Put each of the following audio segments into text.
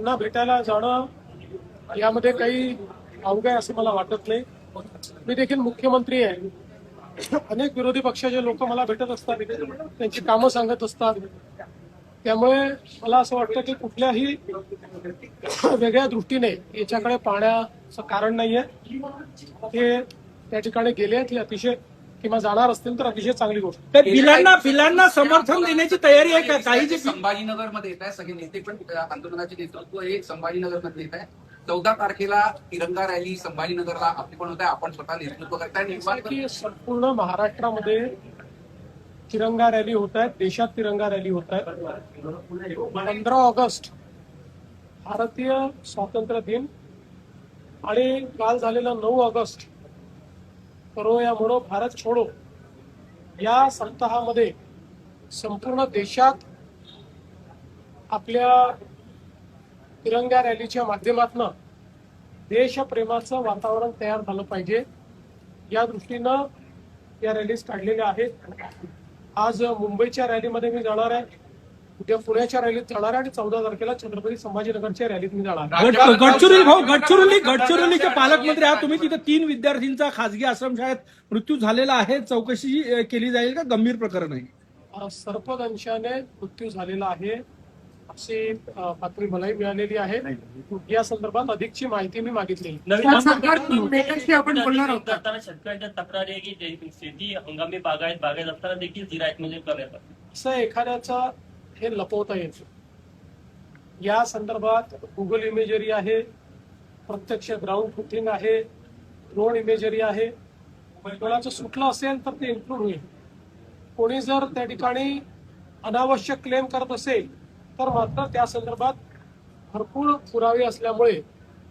त्यांना भेटायला जाणं यामध्ये काही अवघड आहे असं मला वाटत नाही. मी देखील मुख्यमंत्री आहे. अनेक विरोधी पक्षाचे लोक मला भेटत असतात, त्यांची कामं सांगत असतात. त्यामुळे मला असं वाटतं की कुठल्याही वेगळ्या दृष्टीने याच्याकडे पाहण्याचं कारण नाहीये. ते त्या ठिकाणी गेले आहेत, ही अतिशय किंवा जाणार असतील तर अतिशय चांगली गोष्ट. तर बिलांना समर्थन देण्याची तयारी आहे का? काही जे संभाजीनगरमध्ये येत आहे, सगळे नेते पण आंदोलनाचे नेतृत्व हे संभाजीनगरमध्ये येत आहे. 14 तारखेला तिरंगा रॅली संभाजीनगरला आपली पण होत आहे, आपण स्वतः नेतृत्व करताय. की संपूर्ण महाराष्ट्रामध्ये तिरंगा रॅली होत आहेत, देशात तिरंगा रॅली होत आहेत. 15 ऑगस्ट भारतीय स्वातंत्र्य दिन आणि काल झालेला 9 ऑगस्ट करो या मरो भारत छोडो या सप्ताहामध्ये संपूर्ण देशात आपल्या तिरंगा रॅलीच्या माध्यमातून देशप्रेमाचं वातावरण तयार झालं पाहिजे, या दृष्टीनं या रॅलीज काढलेल्या आहेत. आज मुंबईच्या रॅलीमध्ये मी जाणार आहे, उद्या पुण्याच्या रॅलीत जाणार आहे आणि 14 तारखेला छत्रपती संभाजीनगरच्या रॅलीत मी जाणार आहे. गडचिरोलीचे पालकमंत्री आहात तुम्ही. तिथे 3 विद्यार्थ्यांचा खासगी आश्रमशाळेत मृत्यू झालेला आहे. चौकशी केली जाईल का? गंभीर प्रकरण आहे. सर्पदंशाने मृत्यू झालेला आहे अशी बातमी मलाही मिळालेली आहे. या संदर्भात अधिकची माहिती मी मागितली. आपण बोलणार आहोत. शेतकऱ्यांच्या तक्रारी आहे की शेती हंगामी बागायत असताना देखील जिरायतमध्ये करण्यात असं एखाद्याचा हे लपवता येतं. या संदर्भात गुगल इमेजरी आहे, प्रत्यक्ष ग्राउंड फुटिंग आहे, ड्रोन इमेजरी आहे. कोणाचं सुटलं असेल तर ते इन्क्लूड होईल. कोणी जर त्या ठिकाणी अनावश्यक क्लेम करत असेल तर मात्र त्या संदर्भात भरपूर पुरावे असल्यामुळे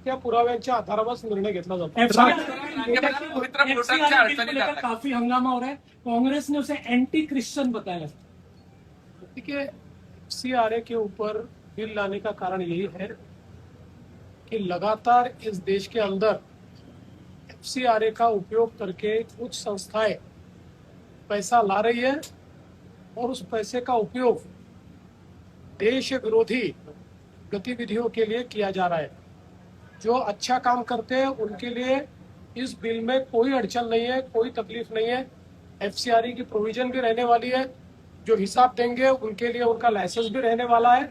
त्या पुराव्यांच्या आधारावरच निर्णय घेतला जातो. काफी हंगामा हो रहा है, कांग्रेस ने उसे एंटी क्रिश्चियन बताया. ठीक है, FCRA के ऊपर बिल लाने का कारण यही है कि लगातार इस देश के अंदर FCRA का उपयोग करके कुछ संस्थाएं पैसा ला रही है और उस पैसे का उपयोग देश विरोधी गतिविधियों के लिए किया जा रहा है. जो अच्छा काम करते हैं उनके लिए इस बिल में कोई अड़चन नहीं है, कोई तकलीफ नहीं है. FCRA की प्रोविजन भी रहने वाली है. जो हिसाब देंगे उनके लिए उनका लाइसेंस भी रहने वाला है.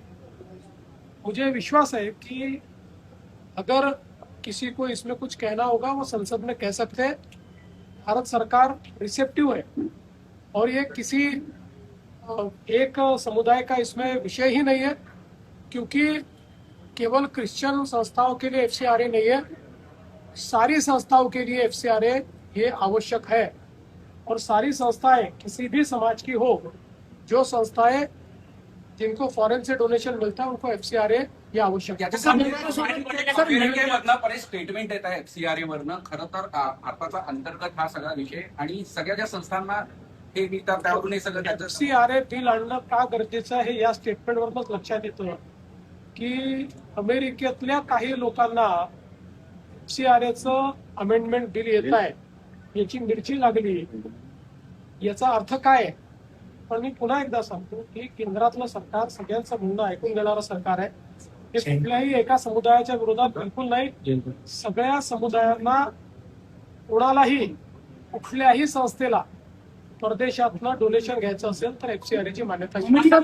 मुझे विश्वास है कि अगर किसी को इसमें कुछ कहना होगा वो संसद में कह सकते हैं. भारत सरकार रिसेप्टिव है और ये किसी एक समुदाय का इसमें विषय ही नहीं है, क्योंकि केवल क्रिश्चियन संस्थाओं के लिए FCRA नहीं है, सारी संस्थाओं के लिए FCRA ये आवश्यक है. और सारी संस्थाएं किसी भी समाज की हो, जो संस्थाएं जिनको फॉरेन से डोनेशन मिलता है उनको FCRA ये आवश्यक है. स्टेटमेंट येत आहे FCRA वरनं. खरं तर भारताचा अंतर्गत हा सगळा विषय आणि सगळ्या ज्या संस्थांना हे मिळतात त्यावरून हे सगळं FCRA बिल आणणं का गरजेचं आहे या स्टेटमेंटवरच लक्षात येतं की अमेरिकेतल्या काही लोकांना FCRAचं अमेंडमेंट बिल येत आहे याची मिरची लागली. याचा अर्थ काय? पण मी पुन्हा एकदा सांगतो की केंद्रातलं सरकार सगळ्यांचं म्हणणं ऐकून घेणारं सरकार आहे. हे कुठल्याही एका समुदायाच्या विरोधात बिलकुल नाही. सगळ्या समुदायांना, कोणालाही कुठल्याही संस्थेला परदेशातनं डोनेशन घ्यायचं असेल तर FCRA ची मान्यता